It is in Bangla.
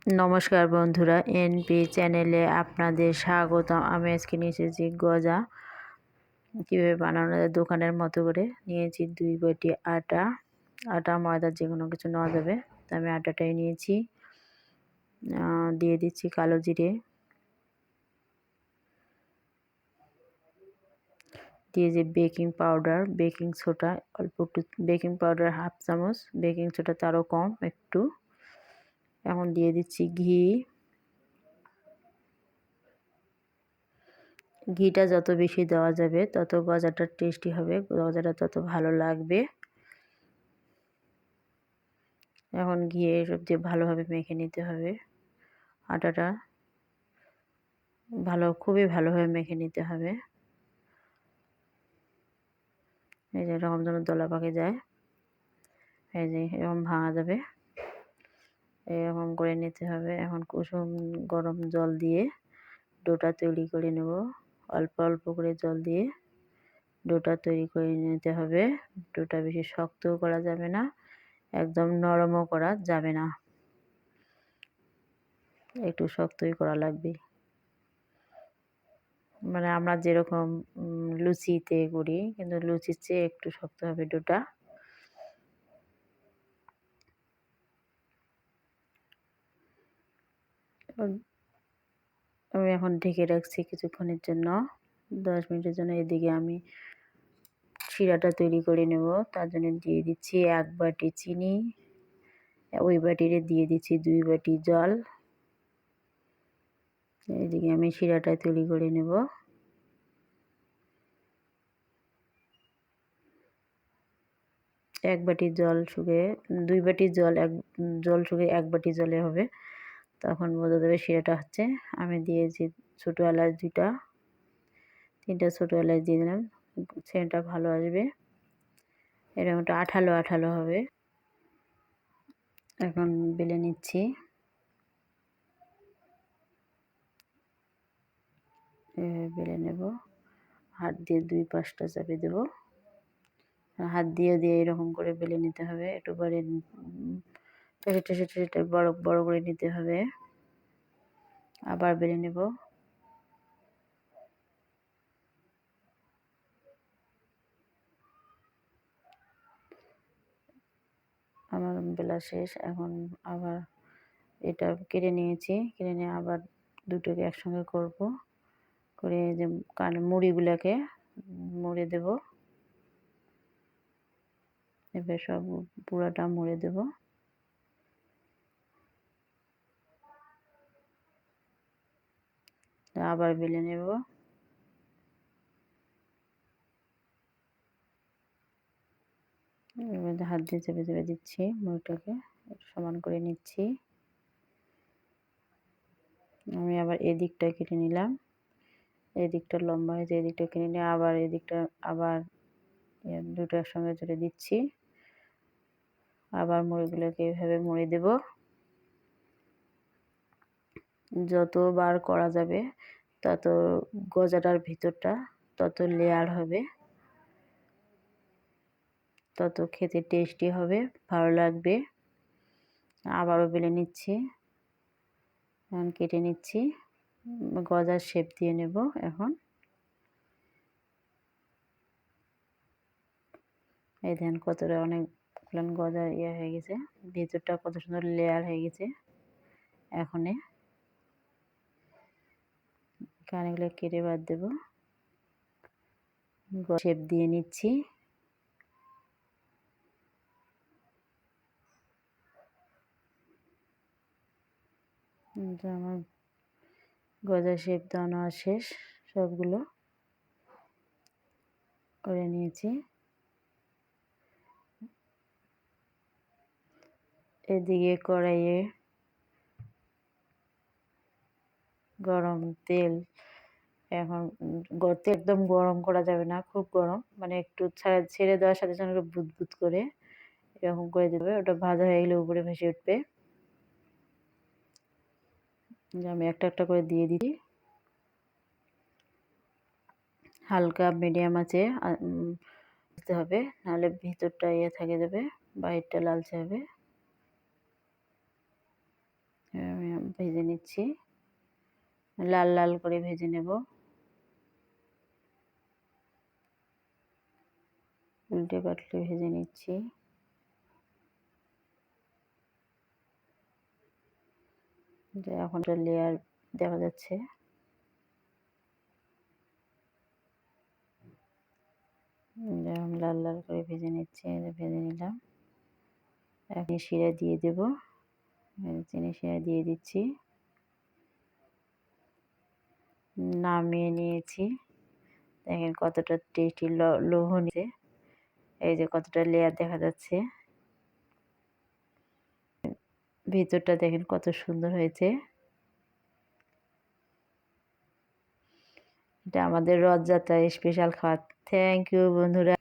নমস্কার বন্ধুরা, এনপি চ্যানেলে আপনাদের স্বাগতম। আমি আজকে নিয়ে এসেছি গজা কীভাবে বানানো যায় দোকানের মতো করে। নিয়েছি 2 বাটি আটা ময়দা যে কোনো কিছু নেওয়া যাবে, তো আমি আটাটাই নিয়েছি। দিয়ে দিচ্ছি কালো জিরে, দিয়েছি বেকিং পাউডার, বেকিং সোডা অল্প একটু, বেকিং পাউডার 1/2 চামচ, বেকিং সোডা তারও কম একটু। এখন দিয়ে দিচ্ছি ঘিটা যত বেশি দেওয়া যাবে তত গজাটা টেস্টি হবে, গজাটা তত ভালো লাগবে। এখন ঘি এসব দিয়ে ভালোভাবে মেখে নিতে হবে। আটাটা খুবই ভালোভাবে মেখে নিতে হবে। এই যে এরকম যেন দলা পাকে যায়, এই যে এরকম ভাঙা যাবে, এরকম করে নিতে হবে। এখন কুসুম গরম জল দিয়ে ডোটা তৈরি করে নেব। অল্প অল্প করে জল দিয়ে ডোটা তৈরি করে নিতে হবে। ডোটা বেশি শক্তও করা যাবে না, একদম নরমও করা যাবে না, একটু শক্তই করা লাগবে। মানে আমরা যেরকম লুচিতে করি, কিন্তু লুচির চেয়ে একটু শক্ত হবে ডোটা। আমি এখন ঢেকে রাখছি কিছুক্ষণের জন্য, 10 মিনিটের জন্য। এদিকে আমি শিরাটা তৈরি করে নেব। তার জন্য দিয়ে দিচ্ছি 1 বাটি চিনি, ওই বাটিরে দিয়ে দিচ্ছি 2 বাটি জল। এদিকে আমি শিরাটা তৈরি করে নেব। 1 বাটি জল শুকিয়ে 2 বাটি জল শুকিয়ে 1 বাটি জলে হবে, তখন বোঝা যাবে শিরাটা হচ্ছে। আমি দিয়েছি ছোটো এলাচ 2টা, 3টা ছোটো এলাচ দিয়ে দিলাম, সেন্টটা ভালো আসবে। এরকম একটা আঠালো আঠালো হবে। এখন বেলে নিচ্ছি, বেলে নেব। হাত দিয়ে 2 পাশটা চাপে দেব, হাত দিয়ে এরকম করে বেলে নিতে হবে। একটু পরে টেসে বড় বড় করে নিতে হবে। আবার বেলে নেব। আমার বেলা শেষ। এখন আবার এটা কেটে নিয়েছি, কেটে নিয়ে আবার দুটোকে একসঙ্গে করব, করে যে মুড়িগুলোকে মুড়ে দেব। এবার সব পুরাটা মুড়ে দেব। আবার বেলে নেব। এবার হাত দিয়ে চেপে চেপে দিচ্ছি, মুড়িটাকে সমান করে নিচ্ছি। আমি আবার এদিকটা কেটে নিলাম, এদিকটা লম্বা হয়েছে, এদিকটা কেটে নিয়ে আবার এদিকটা আবার দুটো একসঙ্গে জুড়ে দিচ্ছি। আবার মুড়িগুলোকে এইভাবে মুড়ে দেব। যতবার করা যাবে তত গজাটার ভিতরটা তত লেয়ার হবে, তত খেতে টেস্টি হবে, ভালো লাগবে। আবারও বেলে নিচ্ছি, এখন কেটে নিচ্ছি, গজার শেপ দিয়ে নেব। এখন এই দেখেন কতটা অনেক গজা হয়ে গেছে, ভিতরটা কত সুন্দর লেয়ার হয়ে গেছে। এখন কানেগুলো কেটে বাদ দেব, শেপ দিয়ে নিচ্ছি। আমার গজা শেপ দেওয়া শেষ, সবগুলো করে নিয়েছি। এদিকে কড়াইয়ে গরম তেল, এখন তেল একদম গরম করা যাবে না, খুব গরম, মানে একটু ছেড়ে দেওয়ার সাথে সাথে একটু বুদবুদ করে এরকম করে দিতে হবে। ওটা ভাজা হয়ে গেলে উপরে ভেসে উঠবে। আমি একটা একটা করে দিয়ে দিই, হালকা মিডিয়াম আছে দিতে হবে, নাহলে ভিতরটা থেকে যাবে, বাইরটা লালচে হবে। আমি ভেজে নিচ্ছি, লাল লাল করে ভেজে নেব। উল্টে পাল্টে ভেজে নিচ্ছি। এখন লেয়ার দেখা যাচ্ছে। লাল লাল করে ভেজে নিচ্ছি, ভেজে নিলাম। এখন শিরা দিয়ে দেব, চিনি শিরা দিয়ে দিচ্ছি। নামিয়ে নিয়েছি। দেখেন কতটা টেস্টি লোভনীয়, এই যে কতটা লেয়ার দেখা যাচ্ছে। ভিতরটা দেখেন কত সুন্দর হয়েছে। এটা আমাদের রথযাত্রার স্পেশাল খাবার। থ্যাংক ইউ বন্ধুরা।